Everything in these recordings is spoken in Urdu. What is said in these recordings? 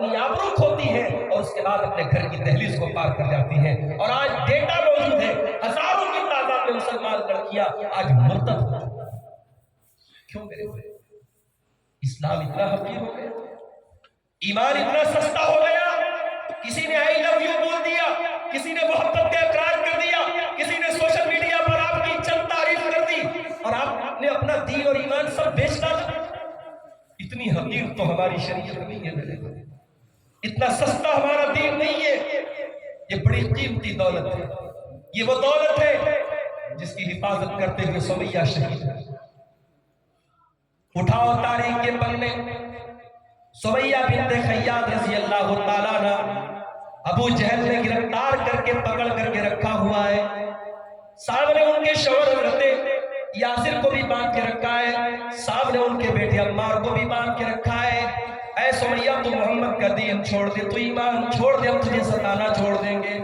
اپنی آبرو کھوتی ہیں اور اس کے بعد اپنے گھر کی دہلیز کو پار کر جاتی ہیں. اور آج ڈیٹا موجود ہے، ہزاروں کی تعداد میں مسلمان لڑکیاں آج مرتد ہو چکی. کیوں میرے بھائی؟ اسلام اتنا حقیر ہو گیا، ایمان اتنا سستا ہو گیا. کسی نے آئی لو یو بول دیا، کسی نے محبت کا اقرار کر دیا، کسی نے سوشل میڈیا پر آپ کی چند تعریف کر دی اور آپ نے اپنا دین اور ایمان سب بیچ ڈالا. اتنی حقیر تو ہماری شریعت نہیں ہے میرے بھائی، اتنا سستا ہمارا دین نہیں ہے. یہ بڑی قیمتی دولت ہے، یہ وہ دولت ہے جس کی حفاظت کرتے ہوئے سمیہ شہید ہے. اٹھاؤ تاریخ کے پنے، سمیہ بنت خیاط رضی اللہ تعالیٰ عنہ ابو جہل نے گرفتار کر کے پکڑ کر کے رکھا ہوا ہے. سامنے ان کے شوہر حضرت یاسر کو بھی باندھ کے رکھا ہے، سامنے ان کے بیٹے عمار کو بھی باندھ کے رکھا ہے. اے سمیہ تو محمد کا دین چھوڑ دے، تو ایمان چھوڑ دے، ہم تجھے ستانا چھوڑ دیں گے.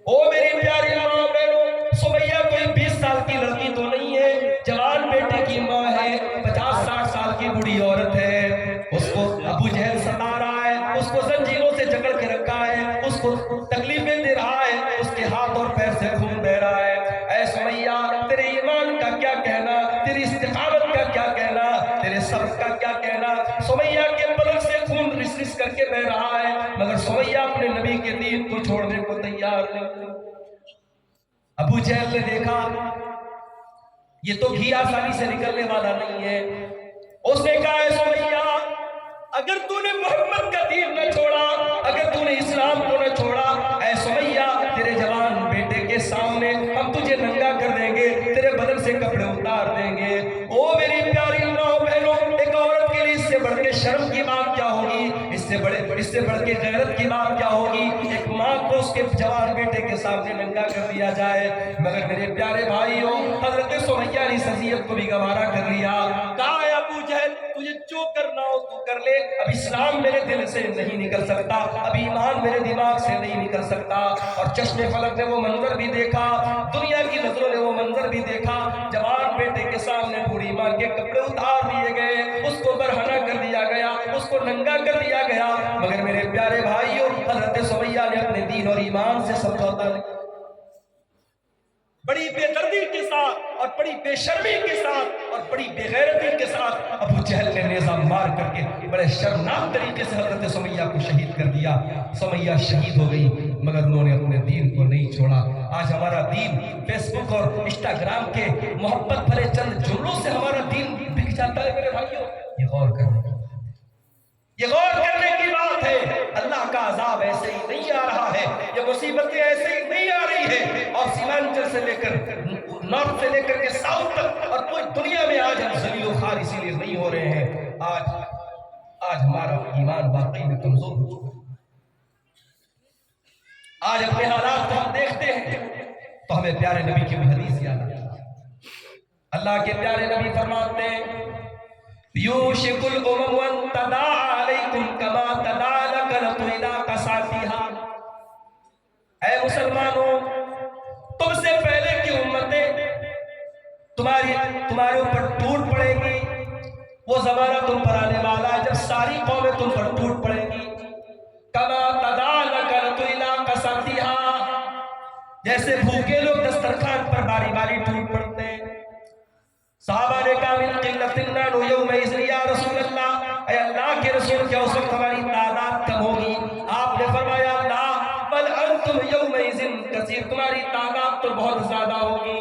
او میری پیاری ماں بہنوں، سمیہ کوئی 20 سال کی لڑکی تو نہیں ہے، جوان بیٹے کی ماں ہے، 50-60 سال کی بڑی عورت ہے. اس کو ابو جہل ستا رہا ہے، اس کو زنجیروں سے جکڑ کے رکھا ہے، اس کو تکلیفیں دے رہا ہے، اس کے ہاتھ اور پیر سے خون بہ رہا ہے. اے سمیہ، تیرے ایمان کا کیا کہنا، تیری استقامت کا کیا کہنا، تیرے صبر کا کیا کہنا. سمیہ کے بدن سے خون رس رس کر کے بہ رہا ہے، مگر سمیہ اپنے نبی کے دین کو چھوڑنے کو تیار نہیں. ابو جہل نے دیکھا یہ تو گھی آسانی سے نکلنے والا نہیں ہے. اس نے کہا اے سمیہ، اگر تو نے محمد کا دین نہ چھوڑا، اگر تو نے اسلام کو نہ چھوڑا، اے سمیہ تیرے جوان بیٹے کے سامنے ہم تجھے ننگا کر دیں گے، تیرے بدن سے کپڑے اتار دیں گے. او میری پیاری ماں بہنوں، ایک عورت کے لیے اس سے بڑھ کے شرم کی بات کیا ہوگی، اس سے بڑھ کے غیرت کی بات کیا ہوگی. ایک ماں کو اس کے جوان بیٹے کے سامنے ننگا کر دیا جائے. مگر میرے پیارے بھائیوں، حضرت سمیہ نے اس اذیت کو بھی گوارا کر لیا. کہا ہے ابو جہل تجھے جو کرنا ہو تو کر لے، اب اسلام میرے دل سے نہیں نکل سکتا، اب ایمان میرے دماغ سے نہیں نکل سکتا. اور چشم فلک نے وہ منظر بھی دیکھا، دنیا کی نظروں نے وہ منظر بھی دیکھا. جوان بیٹے کے سامنے بوڑھی ماں کے کپڑے اتار دیے گئے، اس کو برہنہ کر دیا گیا، اس کو ننگا کر دیا گیا. مگر میرے پیارے بھائیوں، حضرت سمیہ نے اپنے دین اور ایمان سے سمجھوتا نہیں. بڑی بے دردی کے ساتھ اور بڑی بے شرمی کے ساتھ اور بڑی بے غیرتی کے ساتھ ابو جہل نے نیزہ مار کر کے بڑے شرمناک طریقے سے حضرت سمیہ کو شہید کر دیا. سمیہ شہید ہو گئی، مگر انہوں نے اپنے دین کو نہیں چھوڑا. آج ہمارا دین فیس بک اور انسٹاگرام کے محبت بھرے چند جملوں سے ہمارا دین بک جاتا ہے. میرے بھائیوں، یہ غور کرنے کی بات ہے. اللہ کا عذاب ایسے ہی نہیں آ رہا ہے، یہ مصیبتیں ایسے ہی نہیں آ رہی ہیں. اور سیمانچل سے لے کر نارتھ سے لے کر کے ساؤتھ تک اور پوری دنیا میں آج ہم ذلیل و خوار اسی لیے نہیں ہو رہے ہیں. آج ہمارا ایمان واقعی میں کمزور ہو چکا ہے. آج اپنے حالات کو ہم دیکھتے ہیں تو ہمیں پیارے نبی کی حدیث یاد آتی ہے. اللہ کے پیارے نبی فرماتے ہیں یوشک الامم ان تداعی علیکم کما تداعی لکنۃ الی قصاتھا. اے مسلمانوں، تم سے پہلے کی امتیں تمہارے اوپر ٹوٹ پڑے گی. وہ زمانہ تم پر آنے والا ہے جب ساری قومیں تم پر ٹوٹ پڑیں گی. کما تداعی لکنۃ الی قصاتھا، جیسے بھوکے لوگ دسترخوان پر باری باری ٹوٹ پڑتے ہیں. صحابہ نے کہا من قلت النان یومئذ یا رسول اللہ، اے اللہ کے رسول کیا اس وقت ہماری تعداد کم ہوگی؟ آپ نے فرمایا اللہ بل انتم یومئذ کثیر، تمہاری تعداد تو بہت زیادہ ہوگی.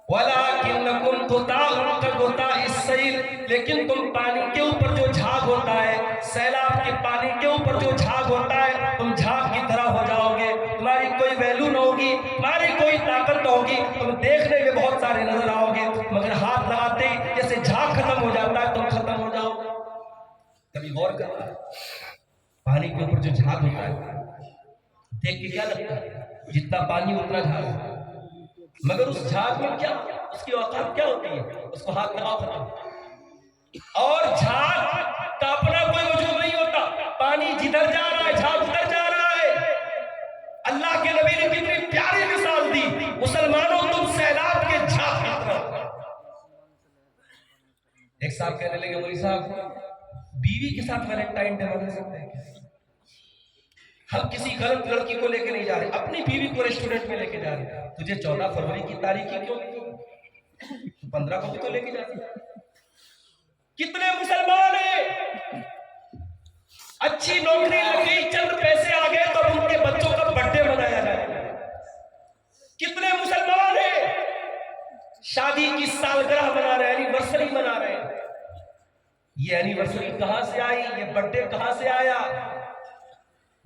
وَلَكِنَّكُمْ تُطَاعُونَ كَغُطَاءِ السَّيْلِ، لیکن تم پانی کے اوپر جو جھاگ ہوتا ہے، سیلاب کے پانی کے اوپر جو جھاگ ہوتا ہے، تم جھاگ کی طرح ہو جاؤ گے. تمہاری کوئی ویلو نہ ہوگی، تمہاری کوئی طاقت نہ ہوگی. تم دیکھنے میں بہت سارے نظر آؤ گے، مگر ہاتھ لگاتے ہی جیسے جھاگ ختم ہو جاتا ہے تم ختم ہو جاؤ. کبھی غور کرنا، پانی کے اوپر جو جھاگ ہوتا ہے دیکھ کے کیا لگتا ہے؟ جتنا پانی اتنا جھاگ، مگر اس جھاگ میں کیا، اس کی اوقات کیا ہوتی ہے؟ اس کو ہاتھ لگاؤ ختم. اور جھاگ کا اپنا کوئی وجود نہیں ہوتا، پانی جدھر جا رہا ہے جھاگ ادھر جا رہا ہے. اللہ کے نبی نے کتنی پیاری مثال دی، مسلمانوں تم سیلاب کے جھاگ کی طرح. ایک صاحب کہنے لگے مولوی صاحب بیوی کے ساتھ ویلنٹائن ڈے منا سکتے ہیں؟ ہم کسی غلط لڑکی کو لے کے نہیں جا رہے، اپنی بیوی کو ریسٹورنٹ میں لے کے جا رہے، تجھے 14 فروری کی تاریخ کی کیوں نہیں؟ 15 کو بھی تو لے کے جاتی۔ کتنے مسلمان ہیں اچھی نوکری لگی، چند پیسے آ گئے تو ان کے بچوں کا برتھ ڈے منایا جائے۔ کتنے مسلمان ہیں شادی کی سالگرہ منا رہے ہیں، اینیورسری منا رہے ہیں۔ یہ اینیورسری کہاں سے آئی؟ یہ برتھ ڈے کہاں سے آیا؟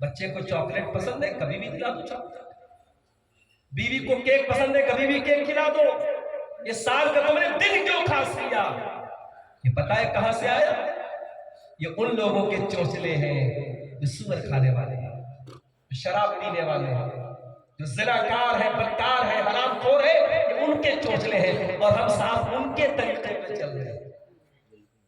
بچے کو چاکلیٹ پسند ہے، کبھی بھی دلا دو چاکلیٹ۔ بیوی کو کیک پسند ہے، کبھی بھی کیک کھلا دو۔ یہ سال کا تم نے دن کیوں خاص کیا؟ یہ پتہ ہے کہاں سے آیا؟ یہ ان لوگوں کے چونچلے ہیں جو سور کھانے والے ہیں، جو شراب پینے والے ہیں، جو زناکار ہے، بدکار ہے، حرام خور ہے، یہ ان کے چونچلے ہیں، اور ہم صاحب ان کے طریقے پہ چل رہے ہیں۔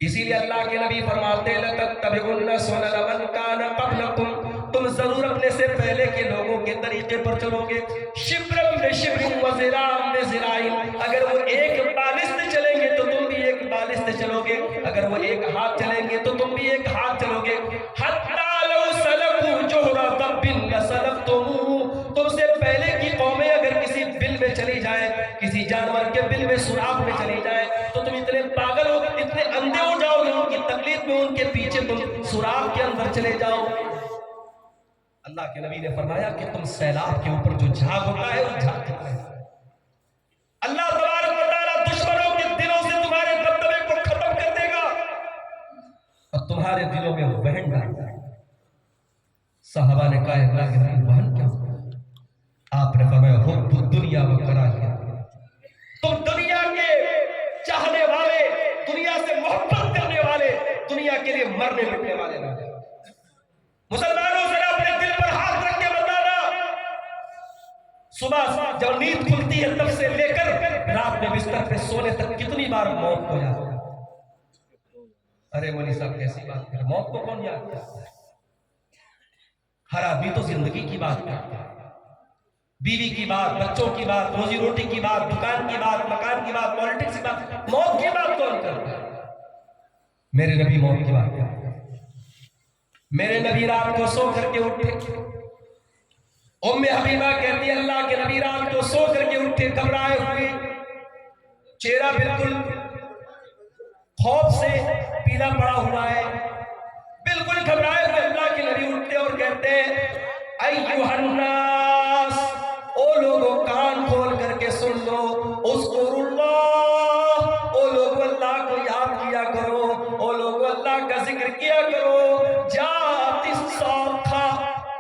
اسی لیے اللہ کے نبی فرماتے ہیں لَتَتَّبِعُنَّ سُنَنَ مَنْ كَانَ قَبْلَكُمْ، تم ضرور اپنے سے پہلے کے لوگوں کے طریقے پر چلو گے۔ شبرم بشبر وذراعم بذراع، اگر وہ ایک بالشت چلیں گے تو تم بھی ایک بالشت چلو گے، اگر وہ ایک ہاتھ چلیں گے تو تم بھی ایک ہاتھ چلو گے۔ حَتَّى لَوْ سَلَكُوا جُحْرَ ضَبٍّ لَسَلَكْتُمُوهُ، تم سے پہلے کی قومیں اگر کسی بل میں چلی جائیں، کسی جانور کے بل میں سوراخ میں چلی جائیں، تو تم اتنے پاگل ہو، اتنے اندھے ہو جاؤ گے ان کی تقلید میں، ان کے پیچھے تم سوراخ کے اندر چلے جاؤ۔ اللہ کے نبی نے فرمایا کہ تم سیلاب کے اوپر جو جھاگ ہوتا ہے وہ جھاگ ہوتا ہے۔ اللہ تبارک و تعالیٰ دشمنوں کے دلوں سے تمہارے دبدبے کو ختم کر دے گا اور تمہارے دلوں میں وہن ڈال دے گا۔ صحابہ نے کہا اللہ کے نبی وہن کیا ہوگا؟ آپ نے فرمایا حب الدنیا و کراہیت، تم دنیا کے چاہنے والے، دنیا سے محبت کرنے والے، دنیا کے لیے مرنے مٹنے والے نہ۔ مسلمانوں سے اپنے دل پر ہاتھ رکھ کے بتانا، صبح جب نیند کھلتی ہے تب سے لے کر رات میں بستر پہ سونے تک کتنی بار موت کو یاد کرتے ہیں؟ ارے مولی صاحب کیسی بات کریں، موت کو کون یاد کرتا ہے؟ ہر آدمی تو زندگی کی بات کرتا ہے، بیوی کی بات، بچوں کی بات، روزی روٹی کی بات، دکان کی بات، مکان کی بات، پالیٹکس کی بات، موت کی بات کون کرتا ہے؟ میرے نبی موت کی بات کرتے ہیں۔ میرے نبی رات کو سو کر کے اٹھے، ام حبیبہ کہتی ہے اللہ کے نبی رات کو سو کر کے اٹھے، گھبرائے ہوئے، چہرہ بالکل خوف سے پیلا پڑا ہوا ہے، بالکل گھبرائے ہوئے اللہ کے نبی اٹھتے اور کہتے ہیں ایھا الناس، او لوگوں کان کھول کر کے سن لو، اذکروا اللہ، او لوگوں اللہ کو یاد کیا کرو، او لوگوں اللہ کا ذکر کیا کرو، جاءت الصاخہ،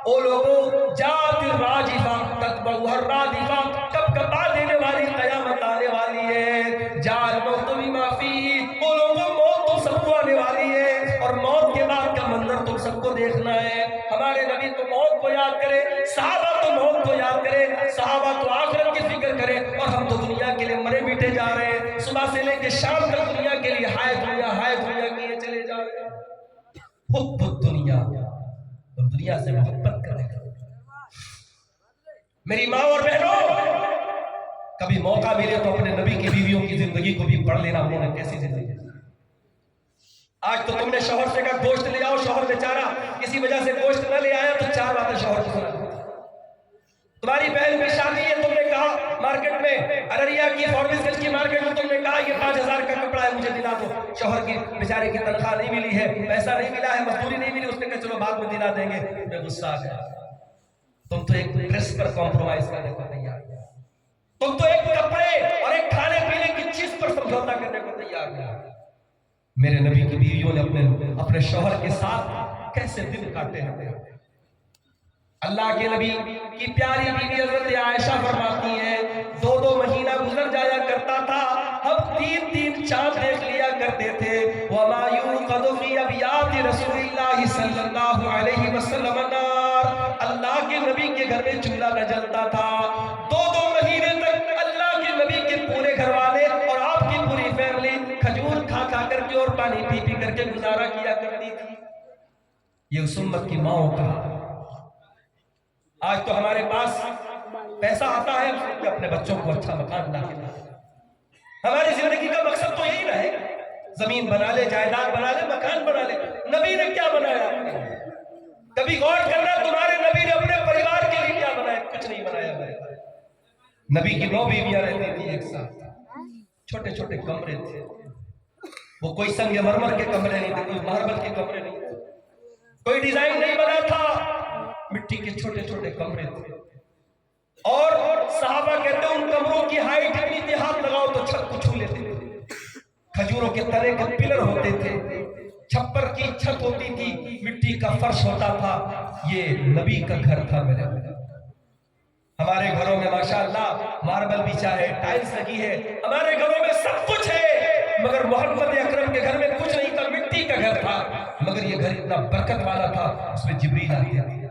او لوگوں جاءت الراجفہ تتبعها الرادفہ، کب کبا دینے والی قیامت آنے والی ہے، جاء الموت بما فیہ، او لوگوں موت تم سب کو آنے والی ہے اور موت کے بعد کا منظر تم سب کو دیکھنا ہے۔ ہمارے نبی تو موت کو یاد کرے، صحابہ تو موت کو یاد کرے، صحابہ تو آخرت کی فکر کرے، اور ہم تو دنیا کے لیے مرے میٹے جا رہے ہیں، صبح سے لے کے شام تک دنیا کے لیے ہائے دنیا کیے چلے جا رہے ہیں۔ حب الدنیا، تم دنیا سے محبت کرنے کا۔ میری ماں اور بہنوں، کبھی موقع ملے تو اپنے نبی کی بیویوں کی زندگی کو بھی پڑھ لینا، انہوں نے کیسی زندگی۔ آج تو تم نے شوہر سے کہا گوشت لے آؤ، شوہر بیچارہ کسی وجہ سے گوشت نہ لے آیا تو 4 باتیں شوہر کو سنا۔ تمہاری بہن کی شادی ہے، تم نے کہا مارکیٹ میں ارریا کی فارمیس گنج کی مارکیٹ میں تم نے کہا یہ 5000 کا کپڑا ہے مجھے دلا دو، شوہر کی بیچارے کی تنخواہ نہیں ملی ہے، پیسہ نہیں ملا ہے، مزدوری نہیں ملی، اس نے کہا چلو بعد میں دلا دیں گے، میں غصہ آ گیا۔ تم تو ایک ڈریس پر کمپرومائز کرنے کو تیار، تم تو ایک کپڑے اور ایک کھانے پینے کی چیز پر سمجھوتا کرنے کو تیار ہے۔ میرے نبی کی بیویوں نے اپنے شوہر کے ساتھ کیسے دن کاٹے ہیں۔ اللہ کے نبی کی پیاری بیوی حضرت عائشہ فرماتی ہیں 2 مہینہ گزر جایا کرتا تھا، ہم 3 چاند دیکھ لیا کرتے تھے۔ وَمَا يُوقَدُ فِي أَبْيَاتِ رَسُولِ اللَّهِ صلی اللہ علیہ وسلم نار، اللہ کے نبی کے گھر میں چولہا نہ جلتا تھا۔ 2 مہینے تک اللہ کے نبی کے پورے گھر والے اور آپ کی پوری فیملی کھجور کھا کر کے اور پانی پی کر کے گزارا کیا کرتی تھی۔ یہ اس امت کی ماں کا۔ آج تو ہمارے پاس پیسہ آتا ہے کہ اپنے بچوں کو اچھا مکان لا کے دیں۔ ہماری زندگی کا مقصد تو یہی رہے، زمین بنا لے، جائیداد بنا لے، مکان بنا لے۔ نبی نے کیا بنایا؟ کبھی غور کرنا، تمہارے نبی نے نبی کی 9 بیویاں رہتی تھی ایک ساتھ، چھوٹے چھوٹے کمرے تھے، وہ کوئی سنگ مرمر کے کمرے نہیں تھے، کوئی ماربل کے کمرے نہیں تھے، کوئی ڈیزائن نہیں بنا تھا، مٹی کے چھوٹے چھوٹے کمرے تھے۔ اور صحابہ کہتے ہیں ان کمروں کی ہائٹ اتنی تھی ہاتھ لگاؤ تو چھت کو چھو لیتے تھے، کھجوروں کے تنے کے پلر ہوتے تھے، چھپر کی چھت ہوتی تھی، مٹی کا فرش ہوتا تھا۔ یہ نبی کا گھر تھا میرے۔ ہمارے گھروں میں ماشاءاللہ ماربل بچھا ہے، ٹائلز لگی ہے، ہمارے گھروں میں سب کچھ ہے، مگر محمد اکرم کے گھر میں کچھ نہیں تھا، مٹی کا گھر تھا، مگر یہ گھر اتنا برکت والا تھا، اس میں جبریل آتے تھے،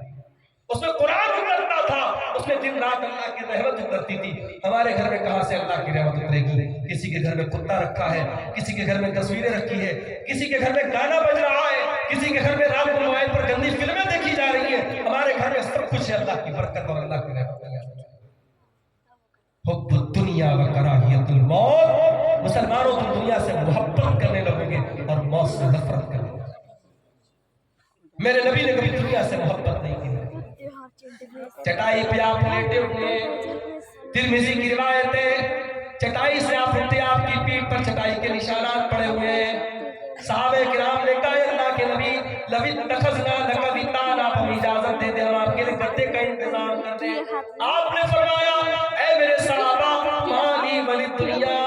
اس میں قرآن اترتا تھا، اس میں دن رات اللہ کی رحمت اترتی تھی۔ ہمارے گھر میں کہاں سے اللہ کی رحمت اترے گی؟ کسی کے گھر میں کتا رکھا ہے، کسی کے گھر میں تصویریں رکھی ہے، کسی کے گھر میں گانا بج رہا ہے، کسی کے گھر میں رات کو موبائل پر گندی فلمیں دیکھی جا رہی ہیں۔ ہمارے گھر میں سب کچھ ہے، اللہ کی برکت اور اللہ کی رحمت۔ حب الدنیا و کراہیت الموت، مسلمانوں تم دنیا سے محبت کرنے لگو گے اور موت سے نفرت کرنے لگو گے۔ میرے نبی نے کبھی دنیا سے محبت نہیں کی۔ چٹائی پہ آپ لیٹے ہوئے، ترمذی کی روایت ہے، چٹائی سے آپ اٹھتے، آپ کی پیٹھ پر چٹائی کے نشانات پڑے ہوئے ہیں۔ صحابہ کرام نے کہا اللہ کے نبی لو اتخذنا لک وطان، آپ ہمیں اجازت دے دیں ہم آپ کے لیے گدے کا انتظام کر دیں۔ آپ نے فرمایا اے میرے صحابہ مالی ولی دنیا،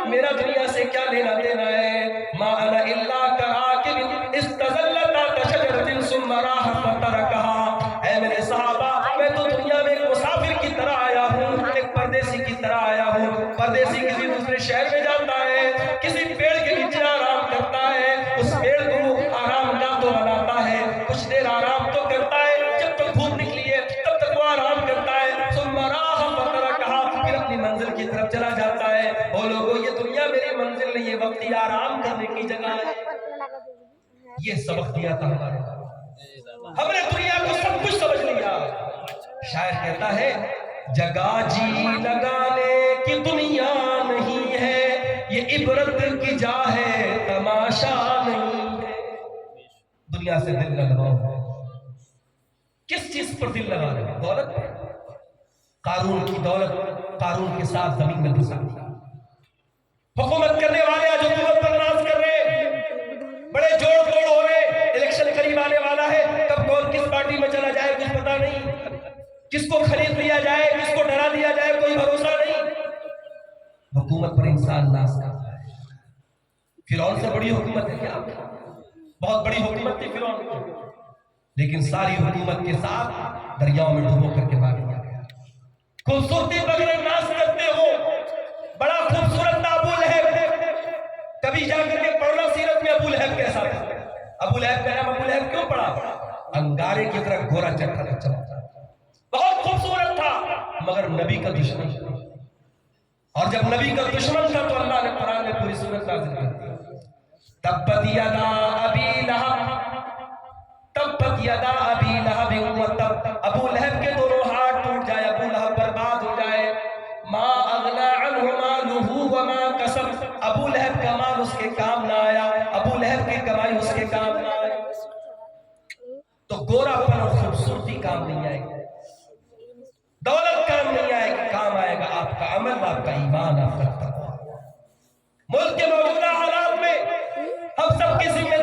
میرا دنیا سے کیا لینا دینا ہے؟ ما انا الا کراکب استظل تحت شجرۃ ثم راح فترکها۔ اے میرے صحابہ میں تو دنیا میں ایک مسافر کی طرح آیا ہوں، ایک پردیسی کی طرح آیا ہوں۔ پردیسی کسی دوسرے شہر میں جاتا ہے، کسی پیڑ کے نیچے آرام کرتا ہے، اس پیڑ کو آرام دہ تو بناتا ہے، کچھ دیر آرام تو کرتا ہے، جب تک دھوپ نکلی ہے تب تک وہ آرام کرتا ہے، ثم راح فترکها، پھر اپنی منزل کی طرف چلا جاتا ہے۔ او لوگو یہ دنیا میری منزل نہیں ہے، وقتی آرام کرنے کی جگہ ہے۔ یہ سبق دیا تھا ہمارے، ہم نے دنیا کو سب کچھ سمجھ لیا۔ شاعر کہتا ہے جگہ جی لگانے کی دنیا نہیں ہے، یہ عبرت کی جا ہے تماشا نہیں ہے۔ دنیا سے دل نہ لگاؤ۔ کس چیز پر دل لگا رہے؟ دولت پر؟ قارون کی دولت قارون کے ساتھ زمین میں گھسا دیا۔ حکومت کرنے والے آج حکومت پر ناز کر رہے، بڑے جوڑ توڑ ہو رہے، الیکشن قریب آنے والا ہے، کب کون کس پارٹی میں چلا جائے کچھ پتا نہیں، کس کو خرید لیا جائے کس کو ڈرا دیا جائے کوئی بھروسہ نہیں۔ حکومت پر انسان ناز کرتا ہے۔ فرعون سے بڑی حکومت ہے کیا؟ بہت بڑی حکومت تھی فرعون کی، لیکن ساری حکومت کے ساتھ دریاؤں میں ڈوبو کر کے مار دیا گیا۔ خوبصورتی بغیر ناز کرتے ہو، بڑا خوبصورت تھا ابو لہب، کبھی جا کر کے پڑھنا سیرت میں ابو لہب کیسا تھا۔ ابو لہب کا نام ابو لہب کیوں پڑا؟ انگارے کی طرح گورا چٹا چمکتا، بہت خوبصورت تھا، مگر نبی کا دشمن تھا۔ اور جب نبی کا دشمن تھا تو اللہ نے قرآن میں پوری سورت نازل کر دی، تبت یدا ابی لہب، تبت یدا ابی لہب وتب، ابو لہب کے دونوں ہاتھ ٹوٹ جائے، ابو لہب برباد ہو جائے۔ ما اغنا عنہ مالہ وما کسب، ابو لہب کا مال اس کے کام نہ آیا، ابو لہب کی کمائی اس کے کام نہ آئی۔ تو گورا پن اور خوبصورتی کام نہیں آئے گا، دولت کام نہیں آئے گا، کام آئے گا آپ کا عمل، آپ کا ایمان، آپ کا تقویٰ۔ ملک کے موجودہ حالات میں ہم سب کی ذمہ